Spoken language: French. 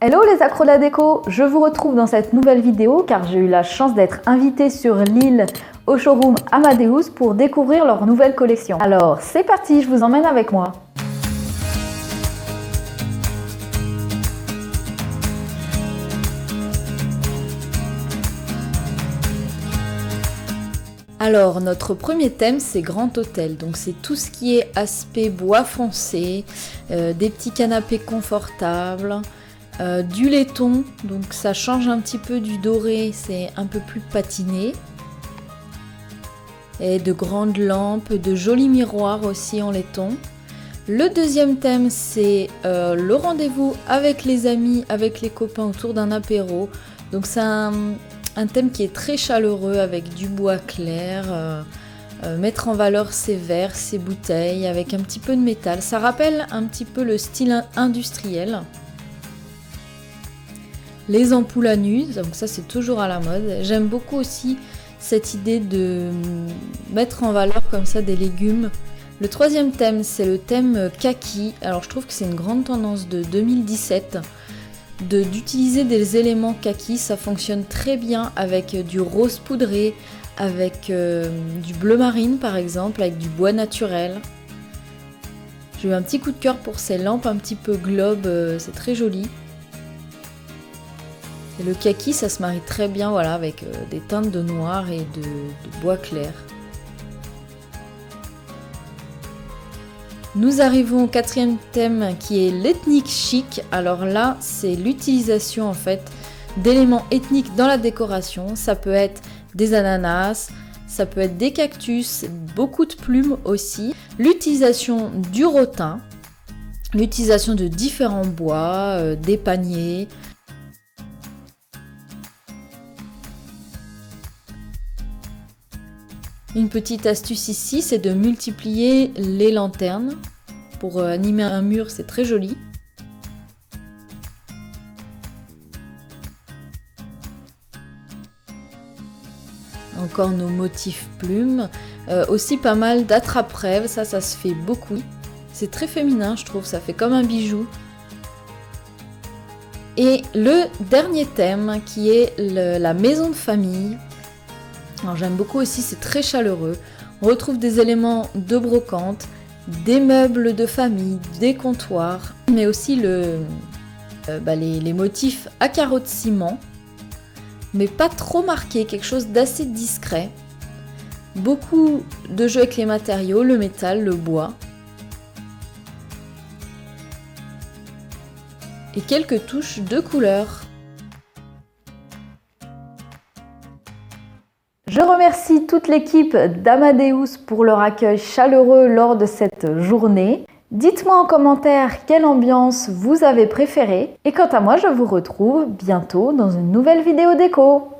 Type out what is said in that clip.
Hello les accros de la déco, je vous retrouve dans cette nouvelle vidéo car j'ai eu la chance d'être invitée sur l'île au showroom Amadeus pour découvrir leur nouvelle collection. Alors c'est parti, je vous emmène avec moi. Alors notre premier thème c'est Grand Hôtel, donc c'est tout ce qui est aspect bois foncé, des petits canapés confortables, du laiton, donc ça change un petit peu du doré, c'est un peu plus patiné. Et de grandes lampes, de jolis miroirs aussi en laiton. Le deuxième thème c'est le rendez-vous avec les amis, avec les copains autour d'un apéro. Donc c'est un thème qui est très chaleureux avec du bois clair, mettre en valeur ses verres, ses bouteilles avec un petit peu de métal. Ça rappelle un petit peu le style industriel. Les ampoules à nu, donc ça c'est toujours à la mode. J'aime beaucoup aussi cette idée de mettre en valeur comme ça des légumes. Le troisième thème c'est le thème kaki. Alors je trouve que c'est une grande tendance de 2017 d'utiliser des éléments kaki. Ça fonctionne très bien avec du rose poudré, avec du bleu marine par exemple, avec du bois naturel. J'ai eu un petit coup de cœur pour ces lampes un petit peu globe, c'est très joli. Et le kaki, ça se marie très bien voilà, avec des teintes de noir et de bois clair. Nous arrivons au quatrième thème qui est l'ethnique chic. Alors là, c'est l'utilisation en fait d'éléments ethniques dans la décoration. Ça peut être des ananas, ça peut être des cactus, beaucoup de plumes aussi. L'utilisation du rotin, l'utilisation de différents bois, des paniers. Une petite astuce ici, c'est de multiplier les lanternes. Pour animer un mur, c'est très joli. Encore nos motifs plumes. Aussi pas mal d'attrape-rêves, ça se fait beaucoup. C'est très féminin, je trouve, ça fait comme un bijou. Et le dernier thème qui est la maison de famille. Alors j'aime beaucoup aussi, c'est très chaleureux. On retrouve des éléments de brocante, des meubles de famille, des comptoirs, mais aussi les motifs à carreaux de ciment, mais pas trop marqués, quelque chose d'assez discret. Beaucoup de jeux avec les matériaux, le métal, le bois. Et quelques touches de couleurs. Je remercie toute l'équipe d'Amadeus pour leur accueil chaleureux lors de cette journée. Dites-moi en commentaire quelle ambiance vous avez préférée. Et quant à moi, je vous retrouve bientôt dans une nouvelle vidéo déco.